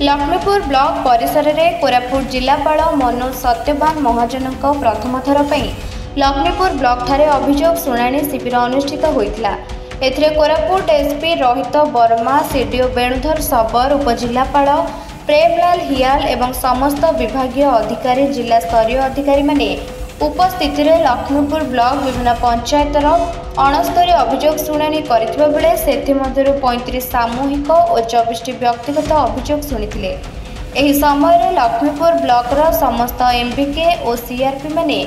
Laxmipur block परिसर में कोरापुट जिलापाल मनोज सत्यवान महाजन प्रथम थर पर लक्ष्मीपुर ब्लॉक ठारे अभियोग शुणाणी शिविर अनुष्ठित होता। एथिरे कोरापुट एसपी रोहित वर्मा, सीडीओ वेणुधर सबर, उपजिलापाल प्रेमलाल हियाल एवं समस्त विभागीय अधिकारी जिला स्तरीय अधिकारी माने उपस्थित लक्ष्मीपुर ब्लॉक विभिन्न पंचायतर 69 अभियोग शुणाणी करथिबा बेले सेथिमध्यरु 35 सामूहिक और 24 व्यक्तिगत अभियोग शुणिथिले। एही समय लक्ष्मीपुर ब्लॉकर समस्त एमबीके और सीआरपी माने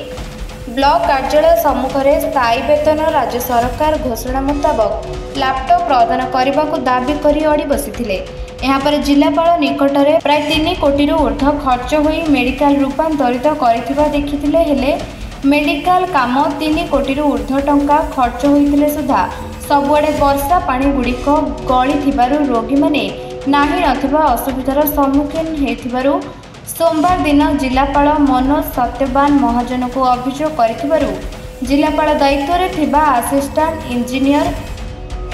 ब्लॉक कार्यालय सम्मुख में स्थायी वेतन राज्य सरकार घोषणा मुताबक लैपटॉप प्रदान करने को दाबी कर अड़ी बसी। यहाँ पर जिलापाल निकट में प्राय 3 कोटी ऊर्ध्व खर्च हो मेडिकल रूपांतरित कर देखिथिले हेले मेडिकल काम 3 कोटी ऊर्ध्व टंका खर्च होइथिले सुधा सबुआड़े वर्षा पानी गुड़िक गली रोगी मैंने नाही नथिबा असुविधार सम्मुखीन हेथिबारु सोमवार दिन जिलापाल मनोज सत्यवान महाजन को अभियोग करिथिबारु जिलापाल दायित्व में थिबा असिस्टेंट इंजीनियर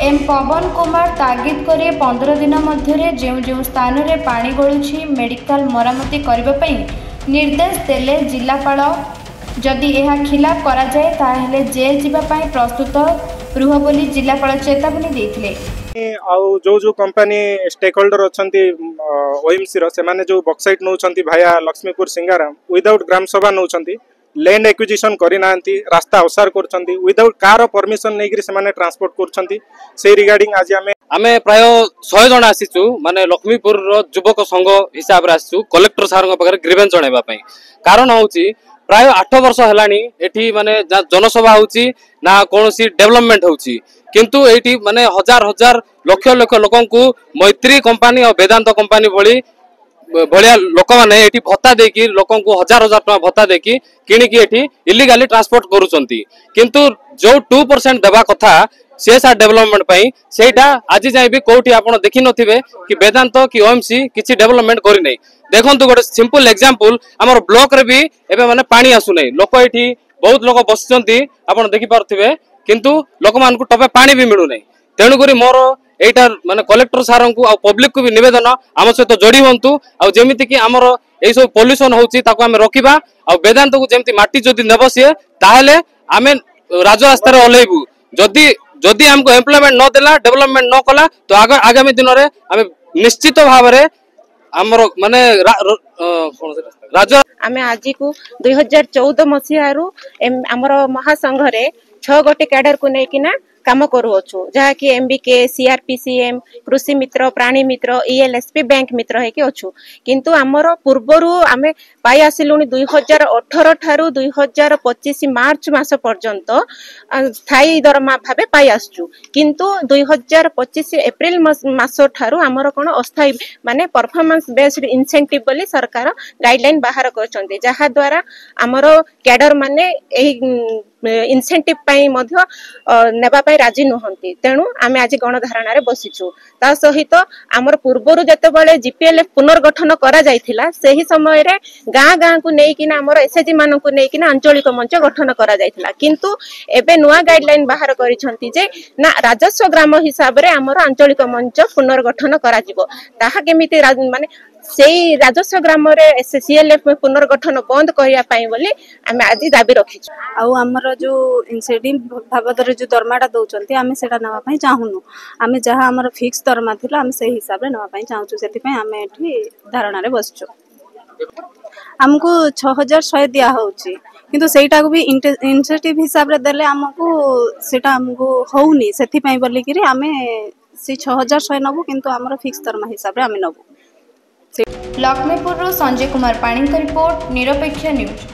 एम पवन कुमार तागिद करे 15 दिन मध्य जो स्थान में पानी गलुछि मेडिकल मरामती करने निर्देश देले जिलापाल जदि यह खिलाफ करा जाए ताहेले जेल जीवाई प्रस्तुत रुह बोली जिलापाल चेतावनी देथिले। जो जो कंपनी स्टेक होल्डर अच्छी ओएमसी से जो बक्साइट नौ भाया लक्ष्मीपुर सिंगाराम विदाउट ग्राम सभा नौ लैंड एक्विजिशन करना रास्ता अवसार कर विदाउट कार परमिशन नहीं से ट्रांसपोर्ट कर रिगार्डिंग आज आमे प्राय 100 जन आसीचु माने लक्ष्मीपुर युवक संघ हिसाब रे आसीचु कलेक्टर सार पाखे ग्रीवेंस जणाइबा पई। कारण होउची प्राय 8 वर्ष हेलानी एठी माने जनसभा होउची ना कोनोसी डेवलपमेंट होउची किंतु एठी माने हजार हजार लक्ष लक्ष लोकंकु मैत्री कंपनी और वेदांत कंपनी भली भलिया लोक माने एठी भत्ता देकी लोकंकु हजार हजार टका भत्ता देकी किनिकी एठी इलीगली ट्रांसपोर्ट करूचंती किंतु जो 2% देबा कथा सीएसआर डेवलपमेंट पई सेटा आज जाय भी कोठी आपण देखि नथिबे कि वेदांत कि ओएमसी किछि डेवलपमेंट करि नै। देखंतु गोटे सिंपल एग्जांपल हमर ब्लॉक रे भी एबे माने पानी आसु नै लोक एठी बहुत लोक बसचंती आपण देखि पारथिबे किंतु लोक मान को टपे पानी भी मिलु नै। तेनु करी मोर एटा माने कलेक्टर सारन को आ पब्लिक को भी निवेदन आम सहित जोड़ी हंतु आ जेमिति कि हमर एई सब पोल्यूशन होउची ताको हम रखिबा आ वेदांत को जेमिति माटी जदि नेबसिए ताहेले आमे राजरास्ता रे ओलेबु जदि जदि हमको एम्प्लॉयमेंट न देला डेवलपमेंट न कला तो आगामी दिन में आम निश्चित भाव में आमर माने आमे आज को 2014 मसीहारू आमर महासंघ रे 6 गोटे कैडर को लेकिना काम करूछु जहाँकि एमबीके सीआरपीसीएम कृषि मित्र प्राणी मित्र ईएलएसपी बैंक मित्र है कि अच्छु किंतु आमर पूर्वरु आमे पाई आसिलुनी 2018 ठारू 2025 मार्च मास पर्यंत स्थायी दरमा भाबे पाई आसछु किंतु 2025 एप्रिल मास ठारू आमर कोन अस्थायी माने परफॉर्मेंस बेस्ड इंसेंटिव बोली सरकार गाइडलाइन बाहर करछन्ते जहा द्वारा आमर कैडर माने एही इंसेंटिव पाई मध्य नेबा पाई राजी नहंती तेणु आमे आज गणधारणा रे बसिछु। ता सहित आमर पूर्वरु जते बेले जीपीएलएफ पुनर्गठन करा जायथिला सेही समय रे गाँ गाँ को नेकिना आमर एसएचजी मानन को नेकिना आंचलिक मंच गठन करा जायथिला किंतु एबे नुआ गाइडलाइन बाहर करिसंती जे ना राजस्व ग्राम हिसाब रे आमर आंचलिक मंच पुनर्गठन करा जिवो ताहा केमिति माने सेही राजस्व ग्राम रे सीएलएफ में पुनर्गठन बंद करिया पाई बोली आमे आज दाबी रखिछु। आउ हमर जो इंसेंटिव बाबद जो दरमाटा दउचंती आमे सेटा नवा पई चाहुनु आमे जहा हमर फिक्स दरमा थिला आमे से हिसाब रे नवा पई चाहछु सेति पई आमे एठी धारणा रे बसछु। हमको 6100 दिया होउची किंतु सेटा को भी इंसेंटिव हिसाब रे देले हमको सेटा हमको होउनी सेति पई बोली कि आमे से 6100 नबु किंतु हमर फिक्स दरमा हिसाब रे आमे नबु। लक्ष्मीपुर संजय कुमार पाणी का रिपोर्ट निरपेक्ष न्यूज।